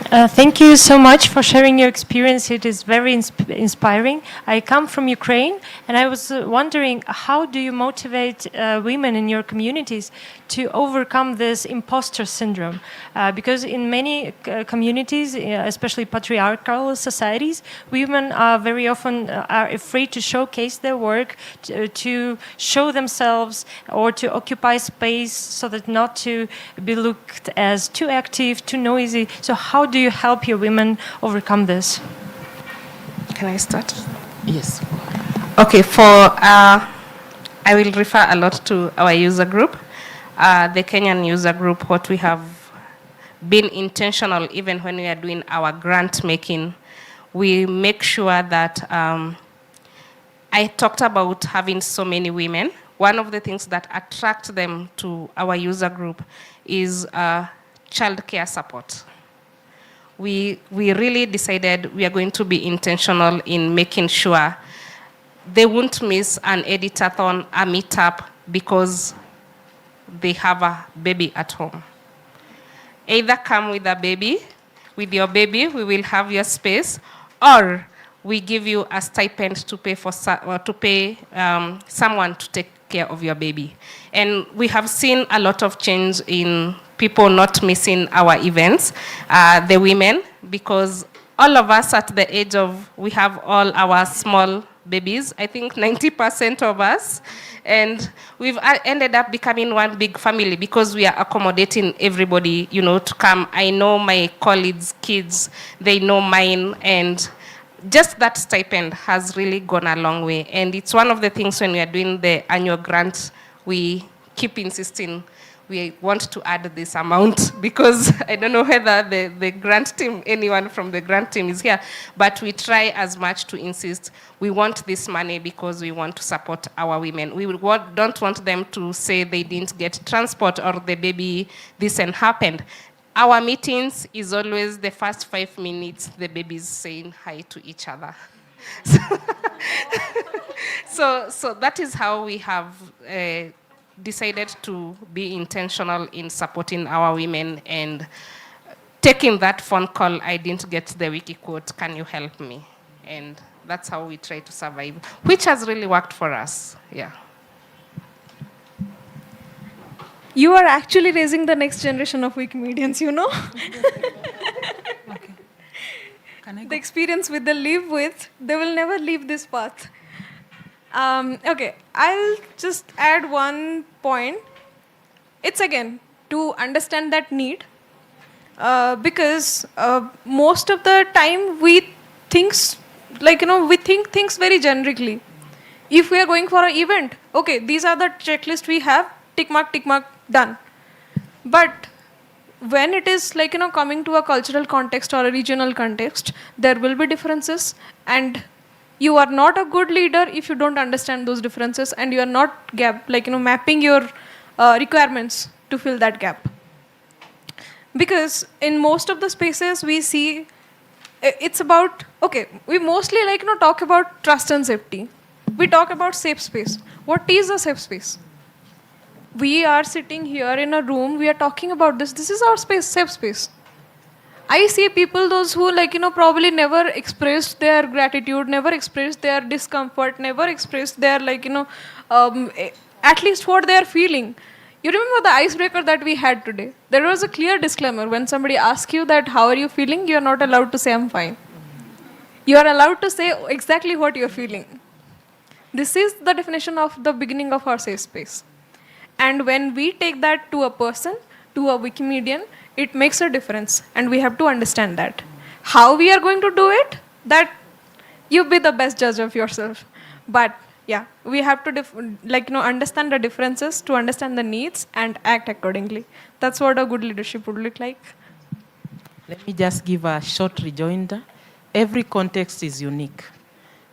Thank you so much for sharing your experience. It is very inspiring. I come from Ukraine, and I was wondering, how do you motivate women in your communities to overcome this imposter syndrome? Because in many communities, especially patriarchal societies, women are very often are afraid to showcase their work, to show themselves, or to occupy space so that not to be looked as too active, too noisy. So how do you help your women overcome this? Can I start? Yes. Okay, I will refer a lot to our user group. The Kenyan user group, what we have been intentional even when we are doing our grant making. We make sure that, I talked about having so many women. One of the things that attract them to our user group is child care support. We really decided we are going to be intentional in making sure they won't miss an editathon, a meetup, because they have a baby at home. Either come with your baby, we will have your space, or we give you a stipend to pay someone to take care of your baby. And we have seen a lot of change in people not missing our events, the women, because all of us at the age of, we have all our small babies, I think 90% of us, and we've ended up becoming one big family because we are accommodating everybody, to come. I know my colleagues' kids, they know mine, and just that stipend has really gone a long way. And it's one of the things when we are doing the annual grant, we keep insisting we want to add this amount, because I don't know whether the grant team, anyone from the grant team is here, but we try as much to insist we want this money because we want to support our women. We don't want them to say they didn't get transport or the baby, this and happened. Our meetings is always the first 5 minutes, the babies saying hi to each other. So that is how we have decided to be intentional in supporting our women and taking that phone call, I didn't get the wiki quote, can you help me? And that's how we try to survive, which has really worked for us, yeah. You are actually raising the next generation of Wikimedians, Okay. The experience with the live with, they will never leave this path. Okay, I'll just add one point. It's again to understand that need, because most of the time we think things very generically. If we are going for an event, okay, these are the checklist we have, tick mark, done. But when it is coming to a cultural context or a regional context, there will be differences, and you are not a good leader if you don't understand those differences, and you are not mapping your requirements to fill that gap. Because in most of the spaces we see, it's about, okay, we mostly talk about trust and safety. We talk about safe space. What is a safe space? We are sitting here in a room, we are talking about this. This is our space, safe space. I see people, those who probably never expressed their gratitude, never expressed their discomfort, never expressed their at least what they are feeling. You remember the icebreaker that we had today? There was a clear disclaimer. When somebody asks you that, how are you feeling? You are not allowed to say, I'm fine. You are allowed to say exactly what you are feeling. This is the definition of the beginning of our safe space. And when we take that to a person, to a Wikimedian, it makes a difference, and we have to understand that. How we are going to do it, that you be the best judge of yourself. But yeah, we have to understand the differences, to understand the needs and act accordingly. That's what a good leadership would look like. Let me just give a short rejoinder. Every context is unique,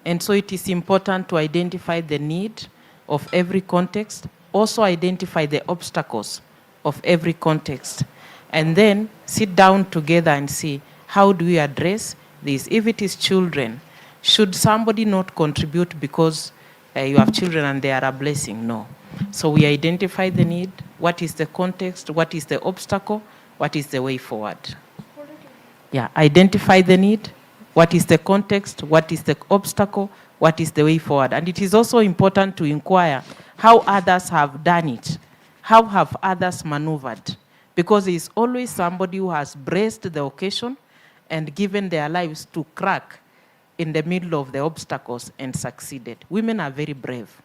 and so it is important to identify the need of every context, also identify the obstacles of every context, and then sit down together and see, how do we address this? If it is children, should somebody not contribute because you have children and they are a blessing? No. So we identify the need, what is the context, what is the obstacle, what is the way forward. Yeah, identify the need, what is the context, what is the obstacle, what is the way forward. And it is also important to inquire how others have done it, how have others maneuvered, because there is always somebody who has braced the occasion and given their lives to crack in the middle of the obstacles and succeeded. Women are very brave.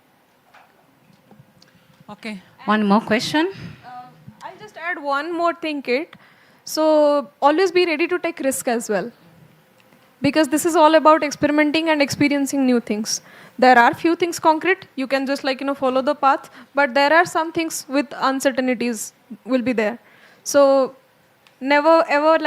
Okay. One more question. I'll just add one more thing, Kate. So always be ready to take risk as well. Because this is all about experimenting and experiencing new things. There are few things concrete, you can just follow the path, but there are some things with uncertainties will be there. So never ever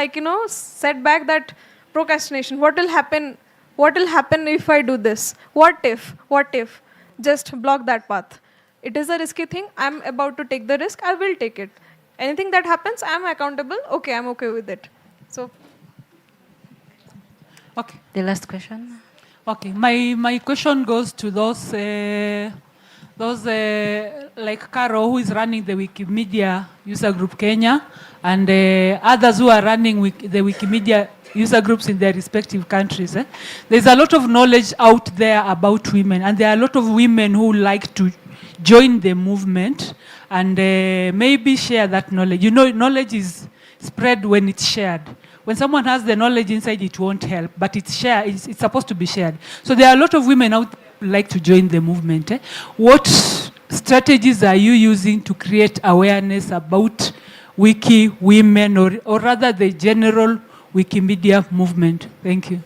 set back that procrastination. What will happen? What will happen if I do this? What if? What if? Just block that path. It is a risky thing. I'm about to take the risk. I will take it. Anything that happens, I'm accountable. Okay, I'm okay with it. So. Okay. The last question. Okay, my question goes to those like Caro, who is running the Wikimedia user group Kenya, and others who are running the Wikimedia user groups in their respective countries. There's a lot of knowledge out there about women, and there are a lot of women who like to join the movement and maybe share that knowledge. You know, knowledge is spread when it's shared. When someone has the knowledge inside, it won't help, but it's shared. It's supposed to be shared. So there are a lot of women out there who like to join the movement. What strategies are you using to create awareness about WikiWomen, or rather the general Wikimedia movement? Thank you.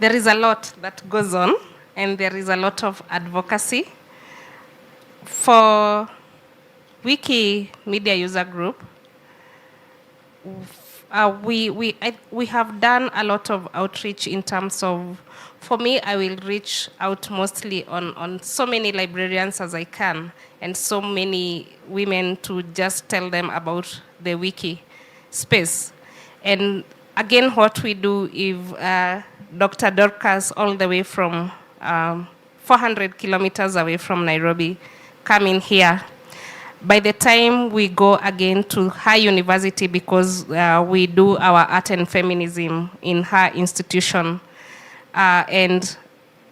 There is a lot that goes on, and there is a lot of advocacy. For Wikimedia user group, we have done a lot of outreach in terms of, for me, I will reach out mostly on so many librarians as I can, and so many women, to just tell them about the wiki space. And again, what we do, if Dr. Dorcas, all the way from 400 kilometers away from Nairobi, come in here, by the time we go again to her university, because we do our art and feminism in her institution, and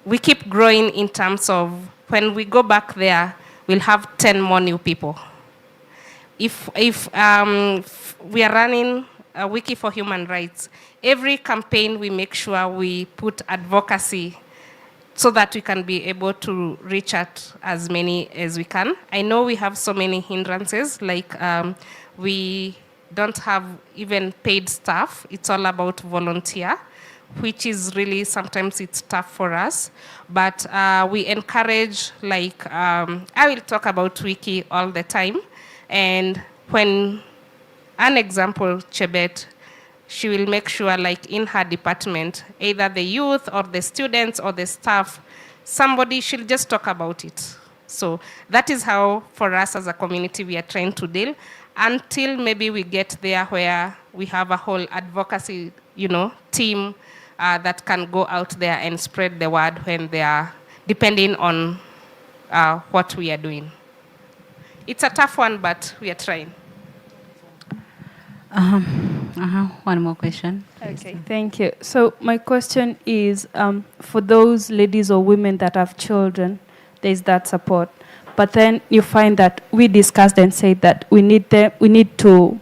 we keep growing in terms of, when we go back there, we'll have 10 more new people. If we are running a Wiki for Human Rights, every campaign we make sure we put advocacy so that we can be able to reach out as many as we can. I know we have so many hindrances, like we don't have even paid staff. It's all about volunteer, which is really, sometimes it's tough for us. But we encourage, like, I will talk about Wiki all the time. And when, an example, Chebet, she will make sure, like in her department, either the youth or the students or the staff, somebody should just talk about it. So that is how, for us as a community, we are trying to deal, until maybe we get there where we have a whole advocacy, team that can go out there and spread the word when they are, depending on what we are doing. It's a tough one, but we are trying. One more question. Okay, thank you. So my question is, for those ladies or women that have children, there's that support. But then you find that we discussed and said that we need to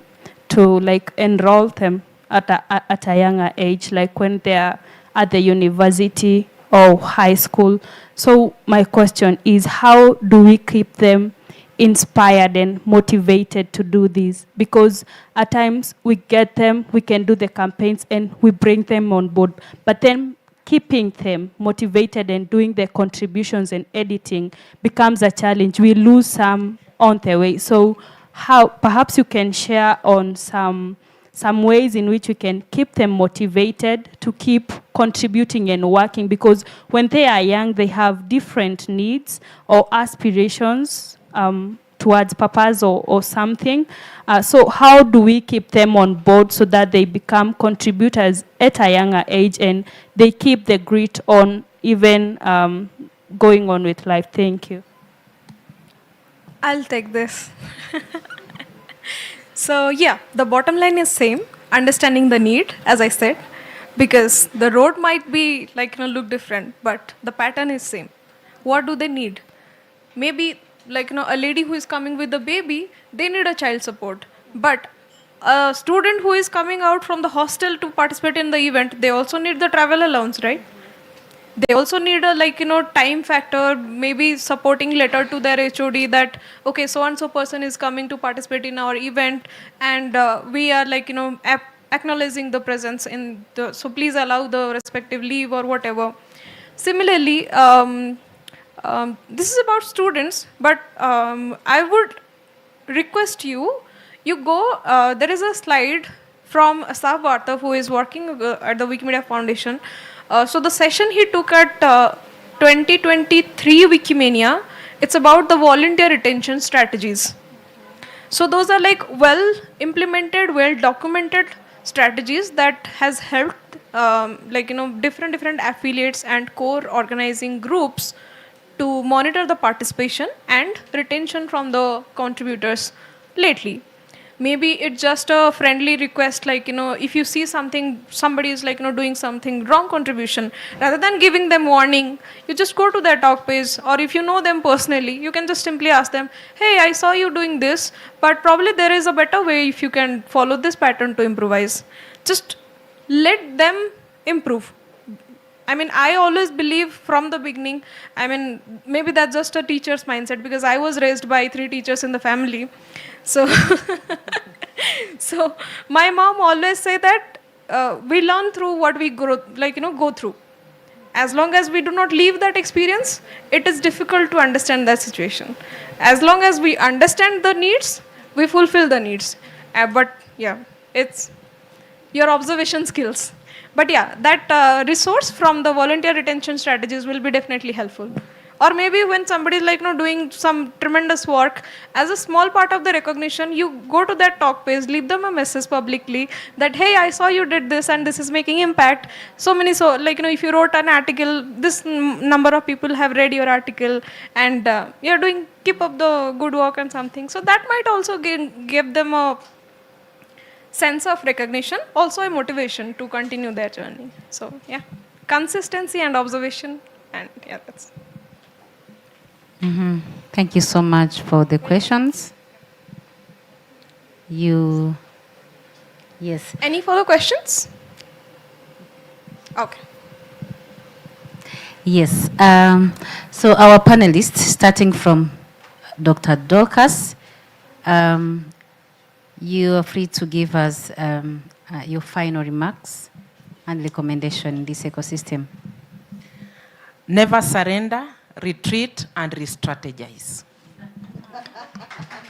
like enroll them at a younger age, like when they're at the university or high school. So my question is, how do we keep them inspired and motivated to do this? Because at times we get them, we can do the campaigns and we bring them on board, but then keeping them motivated and doing the contributions and editing becomes a challenge. We lose some on the way. So how, perhaps you can share on some ways in which we can keep them motivated to keep contributing and working, because when they are young, they have different needs or aspirations towards purpose or something. So how do we keep them on board so that they become contributors at a younger age and they keep the grit on even going on with life? Thank you. I'll take this. So yeah, the bottom line is same, understanding the need, as I said, because the road might be like, look different, but the pattern is same. What do they need? Maybe like, a lady who is coming with a baby, they need a child support. But a student who is coming out from the hostel to participate in the event, they also need the travel allowance, right? They also need a time factor, maybe supporting letter to their HOD that okay, so and so person is coming to participate in our event, and we are acknowledging the presence in the, so please allow the respective leave or whatever. Similarly, this is about students, but I would request you, go, there is a slide from Asaf Vartav, who is working at the Wikimedia Foundation. So the session he took at 2023 Wikimania, it's about the volunteer retention strategies. So those are like well implemented, well documented strategies that has helped different affiliates and core organizing groups to monitor the participation and retention from the contributors lately. Maybe it's just a friendly request, if you see something, somebody is doing something wrong contribution, rather than giving them warning, you just go to their talk page, or if you know them personally, you can just simply ask them, hey, I saw you doing this, but probably there is a better way if you can follow this pattern to improvise. Just let them improve. I mean, I always believe from the beginning, maybe that's just a teacher's mindset, because I was raised by 3 teachers in the family. So, so my mom always say that we learn through what we go through. As long as we do not leave that experience, it is difficult to understand that situation. As long as we understand the needs, we fulfill the needs. But yeah, it's your observation skills. But yeah, that resource from the volunteer retention strategies will be definitely helpful. Or maybe when somebody is doing some tremendous work, as a small part of the recognition, you go to that talk page, leave them a message publicly that, hey, I saw you did this and this is making impact. So many, if you wrote an article, this number of people have read your article, and you're doing, keep up the good work and something. So that might also give them a sense of recognition, also a motivation to continue their journey. So yeah, consistency and observation, and yeah, that's. Thank you so much for the questions. Yes. Any further questions? Okay. Yes. So our panelists, starting from Dr. Dorcas, you are free to give us your final remarks and recommendation in this ecosystem. Never surrender, retreat, and re-strategize.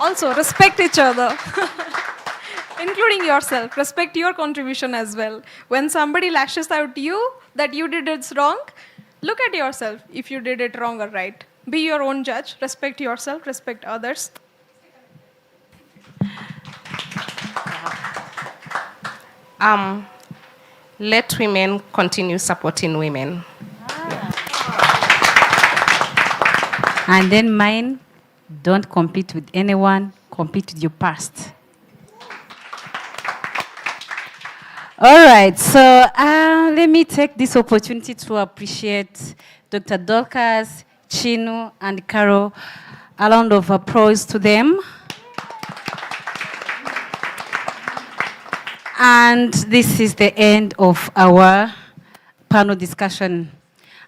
Also, respect each other, including yourself. Respect your contribution as well. When somebody lashes out you that you did it wrong, look at yourself if you did it wrong or right. Be your own judge. Respect yourself, respect others. Let women continue supporting women. And then mine, don't compete with anyone, compete with your past. All right, so let me take this opportunity to appreciate Dr. Dorcas, Chinu, and Carol. A round of applause to them. And this is the end of our panel discussion.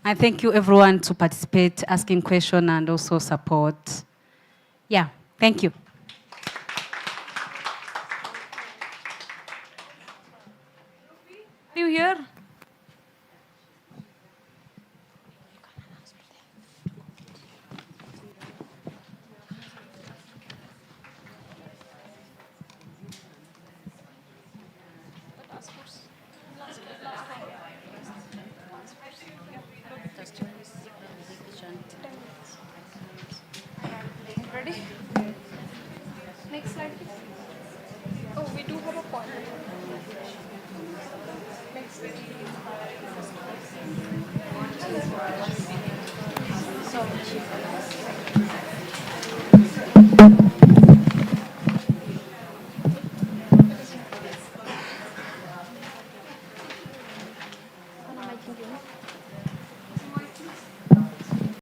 And thank you everyone to participate, asking questions, and also support. Yeah, thank you. Are you here? Ready? Next slide, please. Oh, we do have a point. Next slide. So,